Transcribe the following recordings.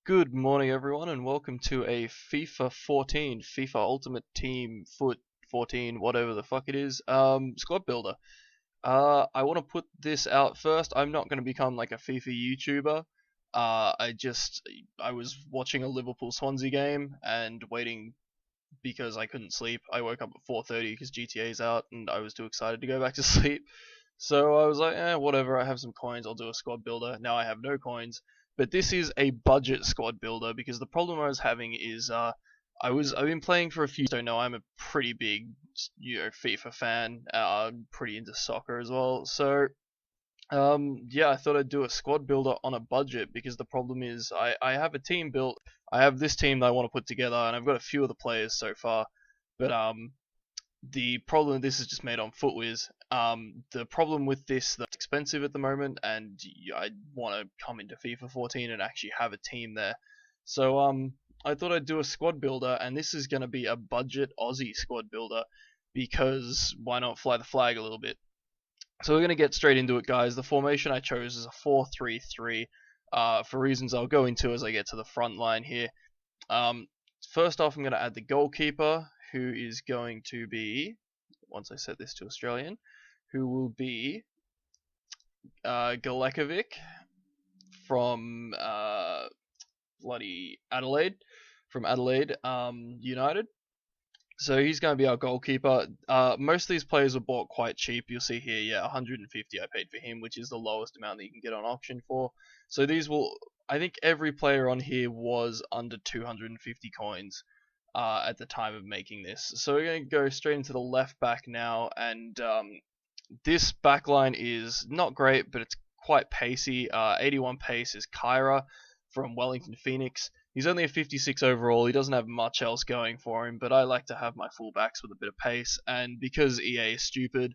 Good morning, everyone, and welcome to a FIFA 14, FIFA Ultimate Team FUT14, whatever the fuck it is, squad builder. I want to put this out first. I'm not going to become like a FIFA YouTuber. I was watching a Liverpool Swansea game and waiting because I couldn't sleep. I woke up at 4:30 because GTA's out, and I was too excited to go back to sleep. So I was like, whatever. I have some coins. I'll do a squad builder. Now I have no coins. But this is a budget squad builder because the problem I was having is I've been playing for a few. So no, I'm a pretty big FIFA fan. Pretty into soccer as well. So yeah, I thought I'd do a squad builder on a budget because the problem is I have a team built. I have this team that I want to put together, and I've got a few of the players so far. But the problem, this is just made on FootWiz. The problem with this, that's expensive at the moment, and I want to come into FIFA 14 and actually have a team there. So I thought I'd do a squad builder, and this is going to be a budget Aussie squad builder because why not fly the flag a little bit? So we're going to get straight into it, guys. The formation I chose is a 4-3-3 for reasons I'll go into as I get to the front line here. First off, I'm going to add the goalkeeper, who is going to be, once I set this to Australian, who will be Galekovic from bloody Adelaide, United. So he's going to be our goalkeeper. Most of these players were bought quite cheap. You'll see here, yeah, 150 I paid for him, which is the lowest amount that you can get on auction for. So these will, I think every player on here was under 250 coins at the time of making this. So we're going to go straight into the left back now, and this back line is not great, but it's quite pacey. 81 pace is Kyra from Wellington Phoenix. He's only a 56 overall. He doesn't have much else going for him, but I like to have my fullbacks with a bit of pace. And because EA is stupid,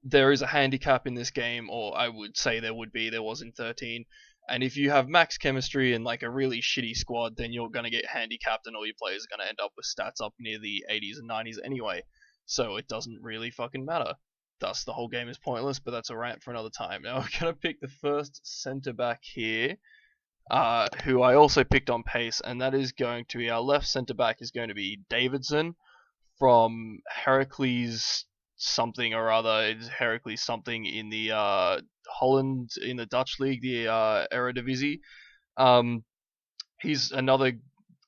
there is a handicap in this game, or I would say there would be. There was in 13. And if you have max chemistry and like a really shitty squad, then you're going to get handicapped and all your players are going to end up with stats up near the 80s and 90s anyway. So it doesn't really fucking matter. Thus, the whole game is pointless, but that's a rant for another time. Now, we're going to pick the first centre back here. Who I also picked on pace, and that is going to be our left centre back is going to be Davidson from Heracles something or other. It's Heracles something in the Holland, in the Dutch league, the Eredivisie. He's another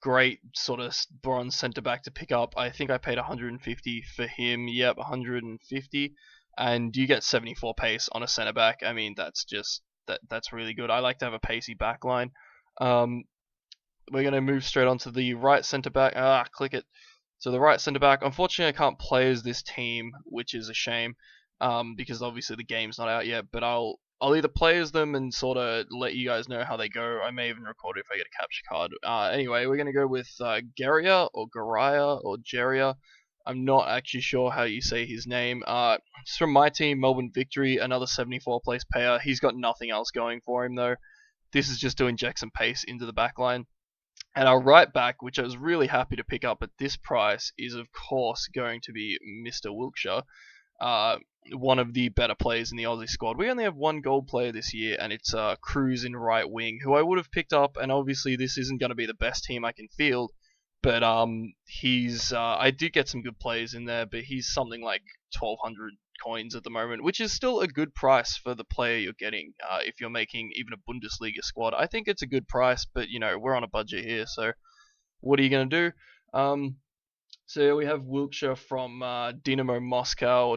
great sort of bronze centre back to pick up. I think I paid 150 for him. Yep, 150, and you get 74 pace on a centre back. I mean, that's really good. I like to have a pacey back line. We're going to move straight on to the right centre back. Click it. So the right centre back, unfortunately I can't play as this team, which is a shame, because obviously the game's not out yet, but I'll either play as them and sort of let you guys know how they go. I may even record it if I get a capture card. Anyway, we're going to go with Geria or Garia or Geria. I'm not actually sure how you say his name. It's from my team, Melbourne Victory, another 74 place payer. He's got nothing else going for him though. This is just to inject some pace into the back line. And our right back, which I was really happy to pick up at this price, is of course going to be Mr. Wilkshire. One of the better players in the Aussie squad. We only have one gold player this year, and it's Cruz in right wing, who I would have picked up, and obviously this isn't going to be the best team I can field. But I did get some good players in there, but he's something like 1,200 coins at the moment, which is still a good price for the player you're getting. If you're making even a Bundesliga squad, I think it's a good price. But you know, we're on a budget here, so what are you gonna do? So we have Wilkshire from Dynamo Moscow,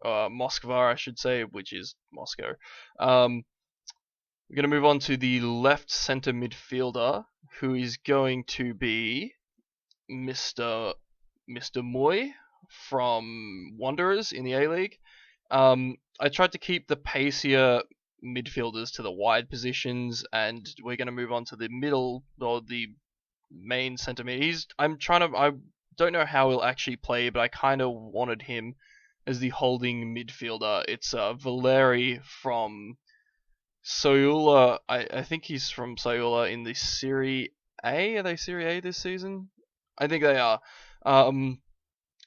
Moskva, I should say, which is Moscow. We're going to move on to the left centre midfielder, who is going to be Mr. Moy from Wanderers in the A-League. I tried to keep the pacier midfielders to the wide positions, and we're going to move on to the middle, or the main centre mid. I don't know how he'll actually play, but I kind of wanted him as the holding midfielder. It's Valeri from Soula. I think he's from Soula in the Serie A. Are they Serie A this season? I think they are.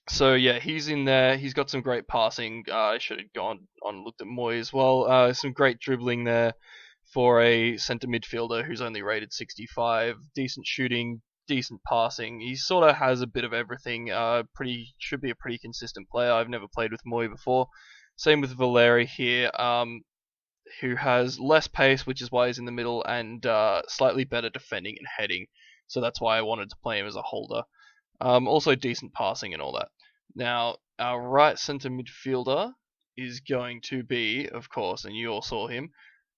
So yeah, he's in there. He's got some great passing. I should have gone on and looked at Moy as well. Some great dribbling there for a centre midfielder who's only rated 65. Decent shooting, decent passing. He sort of has a bit of everything. Should be a pretty consistent player. I've never played with Moy before. Same with Valeri here, who has less pace, which is why he's in the middle, and slightly better defending and heading. So that's why I wanted to play him as a holder. Also decent passing and all that. Now, our right centre midfielder is going to be, of course, and you all saw him,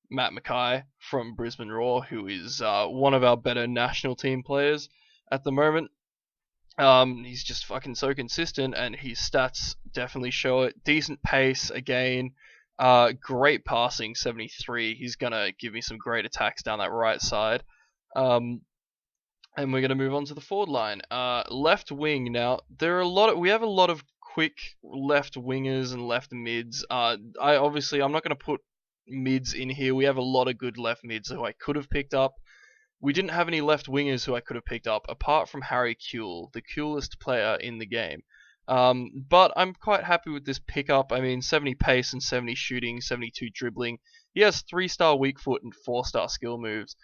Matt Mackay from Brisbane Roar, who is one of our better national team players at the moment. He's just fucking so consistent, and his stats definitely show it. Decent pace, again. Great passing, 73. He's going to give me some great attacks down that right side. And we're going to move on to the forward line. Left wing now. We have a lot of quick left wingers and left mids. I'm not going to put mids in here. We have a lot of good left mids who I could have picked up. We didn't have any left wingers who I could have picked up, apart from Harry Kewell, the coolest player in the game. But I'm quite happy with this pickup. I mean, 70 pace and 70 shooting, 72 dribbling. He has 3-star weak foot and 4-star skill moves.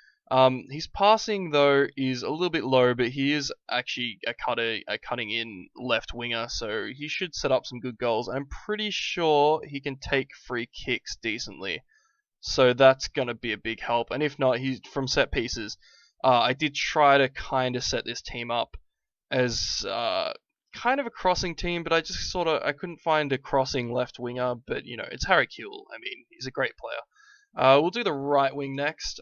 His passing, though, is a little bit low, but he is actually a cutting in left winger, so he should set up some good goals. I'm pretty sure he can take free kicks decently. So that's going to be a big help. And if not, he's from set pieces. I did try to kind of set this team up as kind of a crossing team, but I couldn't find a crossing left winger. But, it's Harry Kewell. I mean, he's a great player. We'll do the right wing next,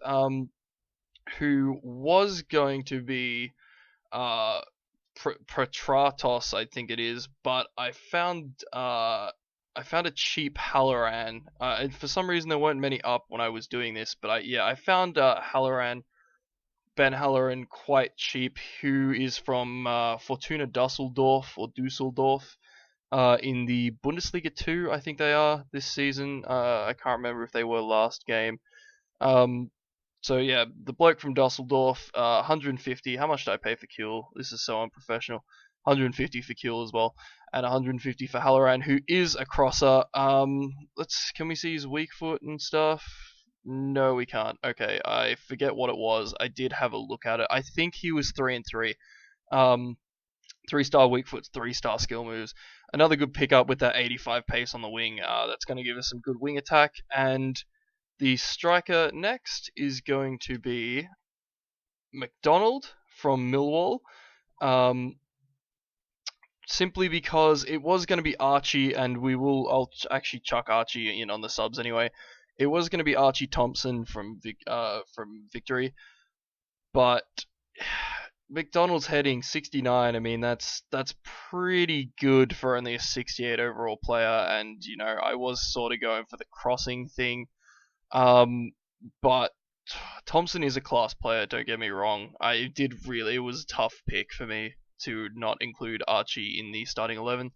who was going to be Petratos, I think it is, but I found a cheap Halloran, and for some reason there weren't many up when I was doing this, but I found Halloran, Ben Halloran, quite cheap, who is from Fortuna Düsseldorf in the Bundesliga 2, I think they are this season. I can't remember if they were last game. So yeah, the bloke from Dusseldorf, 150. How much did I pay for Kewell? This is so unprofessional. 150 for Kewell as well, and 150 for Halloran, who is a crosser. Can we see his weak foot and stuff? No, we can't. Okay, I forget what it was. I did have a look at it. I think he was 3-3. 3-star weak foot, 3-star skill moves. Another good pickup with that 85 pace on the wing. That's going to give us some good wing attack. And the striker next is going to be McDonald from Millwall. Simply because it was going to be Archie, and I'll actually chuck Archie in on the subs anyway. It was going to be Archie Thompson from Victory, but McDonald's heading 69. I mean, that's pretty good for only a 68 overall player, and I was sort of going for the crossing thing, but Thompson is a class player. Don't get me wrong. It was a tough pick for me to not include Archie in the starting 11.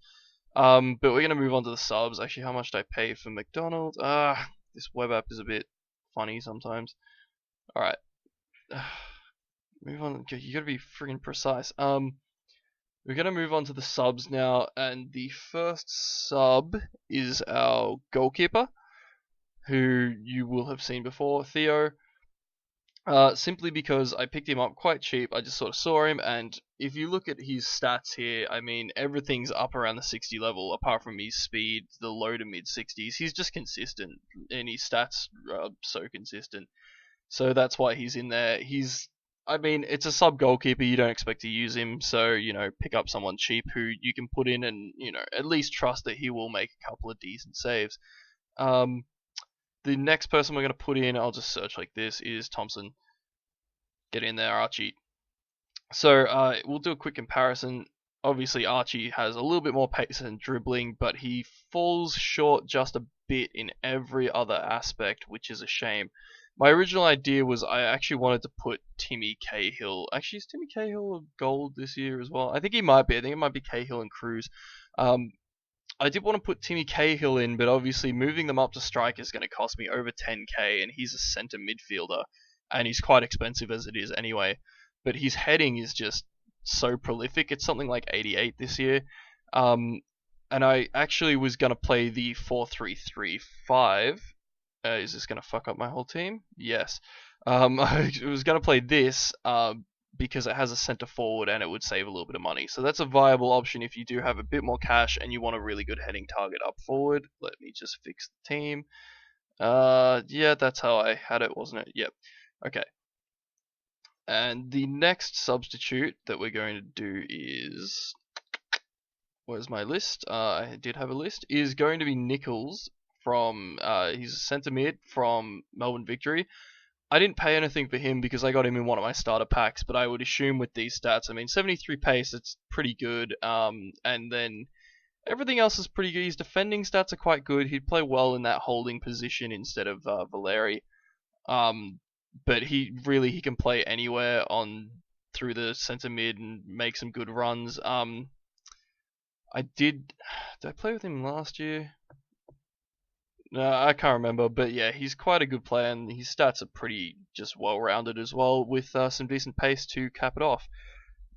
But we're going to move on to the subs. Actually, how much did I pay for McDonald's? This web app is a bit funny sometimes. Alright. Move on. You got to be freaking precise. We're going to move on to the subs now, and the first sub is our goalkeeper, who you will have seen before, Theo. Simply because I picked him up quite cheap. I just sort of saw him, and if you look at his stats here, I mean, everything's up around the 60 level, apart from his speed, the low to mid 60s. He's just consistent, and his stats are so consistent. So that's why he's in there. It's a sub goalkeeper, you don't expect to use him, so, pick up someone cheap who you can put in and, at least trust that he will make a couple of decent saves. The next person we're going to put in, I'll just search like this, is Thompson. Get in there, Archie. So we'll do a quick comparison. Obviously, Archie has a little bit more pace and dribbling, but he falls short just a bit in every other aspect, which is a shame. My original idea was I actually wanted to put Timmy Cahill. Actually, is Timmy Cahill a gold this year as well? I think he might be. I think it might be Cahill and Cruz. I did want to put Timmy Cahill in, but obviously moving them up to strike is going to cost me over 10k, and he's a centre midfielder, and he's quite expensive as it is anyway. But his heading is just so prolific. It's something like 88 this year. And I actually was going to play the 4-3-3-5 Is this going to fuck up my whole team? Yes. I was going to play this because it has a center forward and it would save a little bit of money. So that's a viable option if you do have a bit more cash and you want a really good heading target up forward. Let me just fix the team. Yeah, that's how I had it, wasn't it? Yep. Okay. And the next substitute that we're going to do is... Where's my list? I did have a list. Is going to be Nichols from... he's a centre mid from Melbourne Victory. I didn't pay anything for him because I got him in one of my starter packs, but I would assume with these stats, I mean, 73 pace, it's pretty good. And then everything else is pretty good. His defending stats are quite good. He'd play well in that holding position instead of Valeri. But he can play anywhere on through the centre mid and make some good runs. Did I play with him last year? No, I can't remember, but yeah, he's quite a good player, and his stats are pretty just well-rounded as well, with some decent pace to cap it off.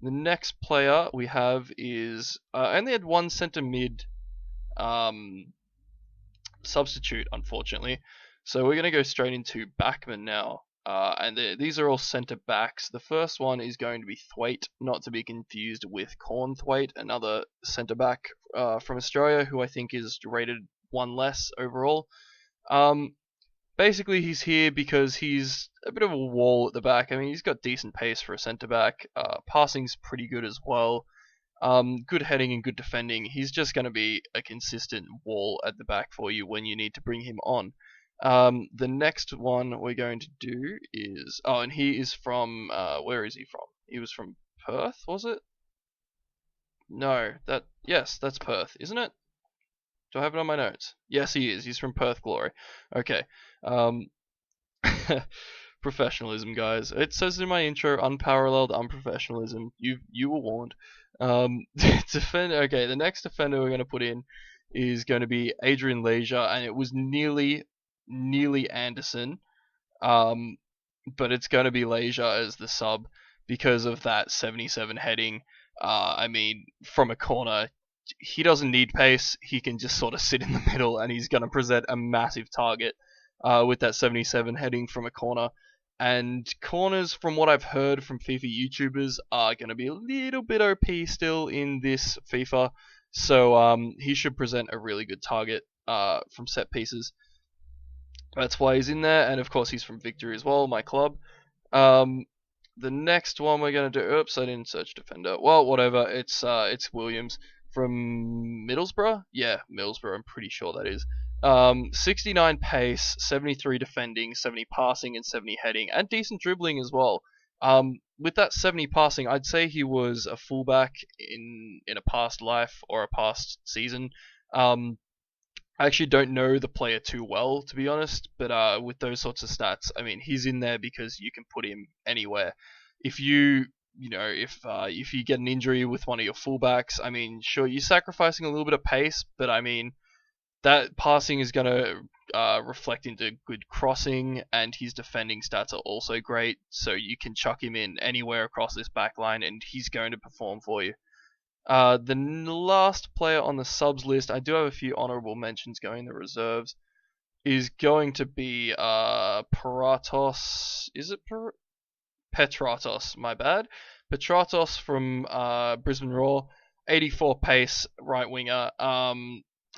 The next player we have is I only had one centre mid substitute, unfortunately, so we're gonna go straight into backman now. And these are all centre backs. The first one is going to be Thwaite, not to be confused with Cornthwaite, another centre back from Australia who I think is rated one less overall. Basically, he's here because he's a bit of a wall at the back. I mean, he's got decent pace for a centre back. Passing's pretty good as well. Good heading and good defending. He's just going to be a consistent wall at the back for you when you need to bring him on. The next one we're going to do is... Oh, and he is from... where is he from? He was from Perth, was it? No, yes, that's Perth, isn't it? Do I have it on my notes? Yes, he is. He's from Perth Glory. Okay. Professionalism, guys. It says in my intro, unparalleled unprofessionalism. You were warned. Okay, the next defender we're going to put in is going to be Adrian Leisure, and it was nearly Anderson, but it's going to be Leisure as the sub because of that 77 heading. I mean, from a corner, he doesn't need pace. He can just sort of sit in the middle, and he's going to present a massive target with that 77 heading from a corner. And corners, from what I've heard from FIFA YouTubers, are going to be a little bit OP still in this FIFA. So he should present a really good target from set pieces. That's why he's in there, and of course he's from Victory as well, my club. The next one we're going to do... Oops, I didn't search defender. Well, whatever. It's Williams from Middlesbrough? Yeah, Middlesbrough, I'm pretty sure that is. 69 pace, 73 defending, 70 passing, and 70 heading, and decent dribbling as well. With that 70 passing, I'd say he was a fullback in a past life or a past season. I actually don't know the player too well, to be honest, but with those sorts of stats, I mean, he's in there because you can put him anywhere. If you get an injury with one of your fullbacks, I mean, sure, you're sacrificing a little bit of pace, but I mean, that passing is going to reflect into good crossing, and his defending stats are also great, so you can chuck him in anywhere across this back line, and he's going to perform for you. The last player on the subs list, I do have a few honourable mentions going in the reserves, is going to be Paratos. Is it Petratos? My bad. Petratos from Brisbane Roar, 84 pace, right winger.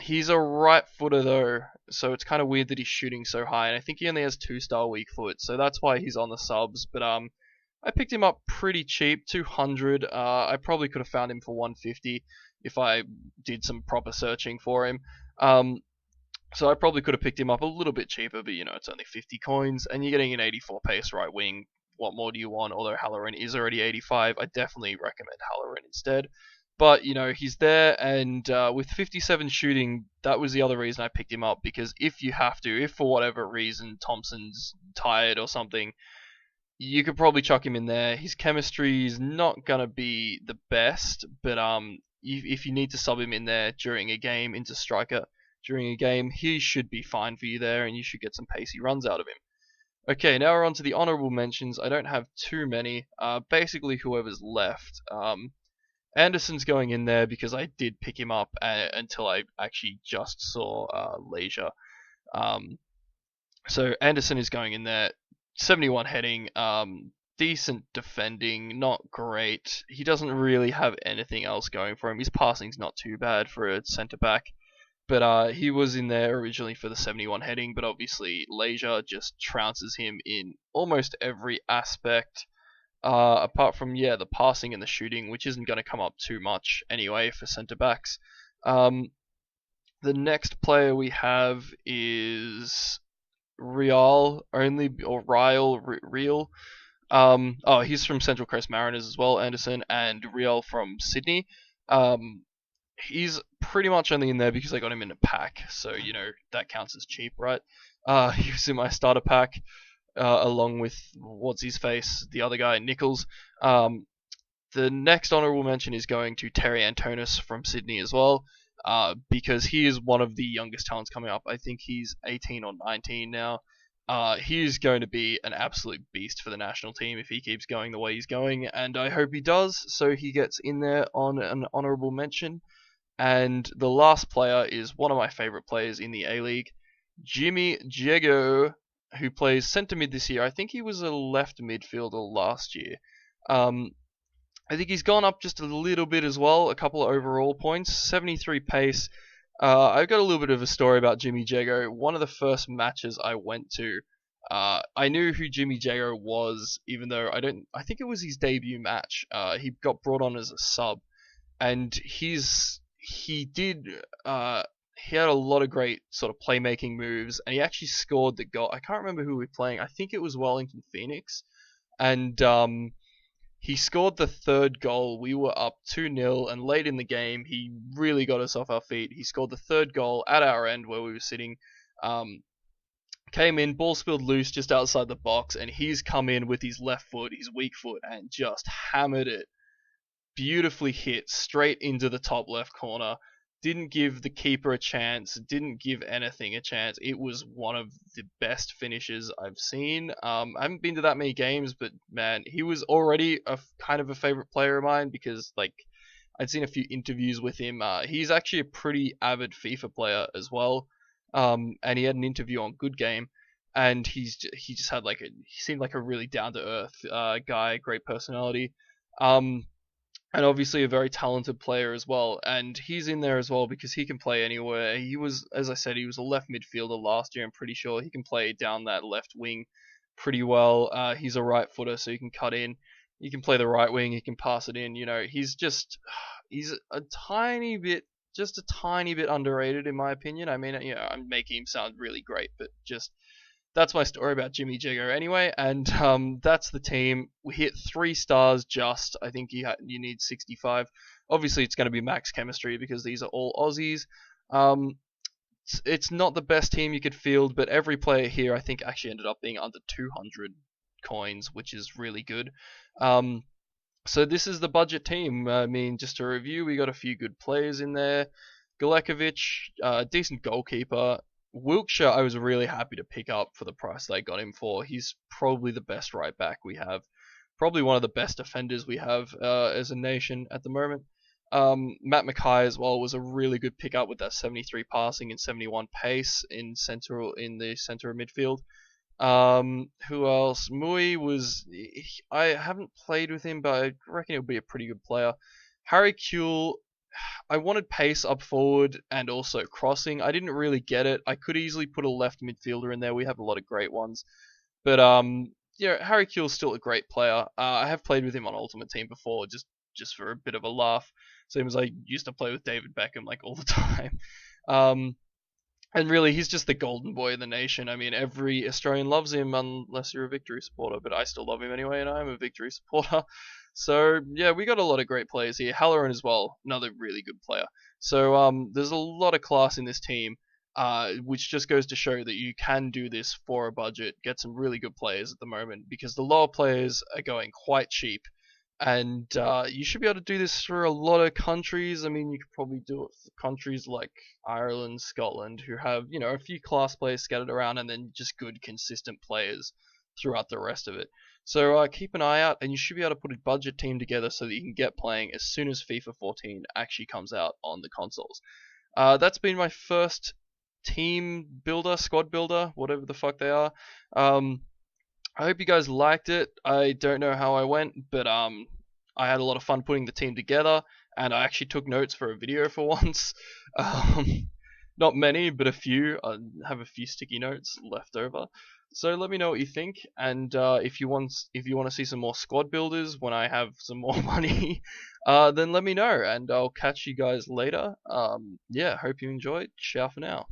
He's a right footer though, so it's kind of weird that he's shooting so high, and I think he only has 2-star weak foot, so that's why he's on the subs. But I picked him up pretty cheap, 200. I probably could have found him for 150 if I did some proper searching for him. So I probably could have picked him up a little bit cheaper, but it's only 50 coins, and you're getting an 84 pace right wing. What more do you want? Although Halloran is already 85, I definitely recommend Halloran instead. But, he's there, and with 57 shooting, that was the other reason I picked him up, because if for whatever reason Thompson's tired or something, you could probably chuck him in there. His chemistry is not going to be the best, but if you need to sub him in there during a game, into striker during a game, he should be fine for you there, and you should get some pacey runs out of him. Okay, now we're on to the honourable mentions. I don't have too many. Basically, whoever's left. Anderson's going in there because I did pick him up until I actually just saw Leisure. So Anderson is going in there, 71 heading, decent defending, not great. He doesn't really have anything else going for him. His passing's not too bad for a centre back. But he was in there originally for the 71 heading, but obviously Leisure just trounces him in almost every aspect, apart from, the passing and the shooting, which isn't going to come up too much anyway for centre backs. The next player we have is Real only, or Real. He's from Central Coast Mariners as well, Anderson, and Real from Sydney. He's pretty much only in there because I got him in a pack, so that counts as cheap, right? He was in my starter pack, along with what's his face, the other guy, Nichols. The next honourable mention is going to Terry Antonis from Sydney as well, because he is one of the youngest talents coming up. I think he's 18 or 19 now. He is going to be an absolute beast for the national team if he keeps going the way he's going, and I hope he does, so he gets in there on an honourable mention. And the last player is one of my favourite players in the A-League, Jimmy Jego, who plays centre mid this year. I think he was a left midfielder last year. I think he's gone up just a little bit as well, a couple of overall points, 73 pace. I've got a little bit of a story about Jimmy Jego. One of the first matches I went to, I knew who Jimmy Jego was, even though I think it was his debut match. He got brought on as a sub, and he had a lot of great sort of playmaking moves, and he actually scored the goal. I can't remember who we were playing. I think it was Wellington Phoenix, and he scored the third goal. We were up 2-0, and late in the game, he really got us off our feet. He scored the third goal at our end where we were sitting. Came in, ball spilled loose just outside the box, and he's come in with his left foot, his weak foot, and just hammered it. Beautifully hit straight into the top left corner. Didn't give the keeper a chance, didn't give anything a chance. It was one of the best finishes I've seen. I haven't been to that many games, but man, he was already a kind of a favorite player of mine because I'd seen a few interviews with him. He's actually a pretty avid FIFA player as well. And he had an interview on Good Game, and he just had he seemed like a really down to earth guy, great personality. And obviously a very talented player as well. And he's in there as well because he can play anywhere. He was, as I said, he was a left midfielder last year. I'm pretty sure he can play down that left wing pretty well. He's a right footer, so he can cut in. He can play the right wing. He can pass it in. He's a tiny bit underrated in my opinion. I mean, I'm making him sound really great, but just that's my story about Jimmy Jigger anyway, and that's the team. We hit 3 stars just. I think you need 65. Obviously, it's going to be max chemistry because these are all Aussies. It's not the best team you could field, but every player here I think actually ended up being under 200 coins, which is really good. So this is the budget team. I mean, just to review, we got a few good players in there. Galekovic, decent goalkeeper. Wilkshire, I was really happy to pick up for the price they got him for. He's probably the best right back we have. Probably one of the best defenders we have as a nation at the moment. Matt Mackay as well was a really good pickup with that 73 passing and 71 pace in the center of midfield. Who else? Mui was... I haven't played with him, but I reckon he'll be a pretty good player. Harry Kuehl... I wanted pace up forward and also crossing. I didn't really get it. I could easily put a left midfielder in there. We have a lot of great ones. But Harry Kuehl's still a great player. I have played with him on Ultimate Team before, just for a bit of a laugh. Same as I used to play with David Beckham all the time. And really, he's just the golden boy of the nation. I mean, every Australian loves him unless you're a Victory supporter, but I still love him anyway, and I'm a Victory supporter. So, yeah, we got a lot of great players here. Halloran as well, another really good player. So, there's a lot of class in this team, which just goes to show that you can do this for a budget, get some really good players at the moment, because the lower players are going quite cheap. And you should be able to do this for a lot of countries. I mean, you could probably do it for countries like Ireland, Scotland, who have, a few class players scattered around and then just good, consistent players throughout the rest of it. So keep an eye out, and you should be able to put a budget team together so that you can get playing as soon as FIFA 14 actually comes out on the consoles. That's been my first team builder, squad builder, whatever the fuck they are. I hope you guys liked it. I don't know how I went, but I had a lot of fun putting the team together, and I actually took notes for a video for once. Not many, but a few. I have a few sticky notes left over. So let me know what you think, and if you want to see some more squad builders when I have some more money, then let me know, and I'll catch you guys later. Yeah, hope you enjoyed. Ciao for now.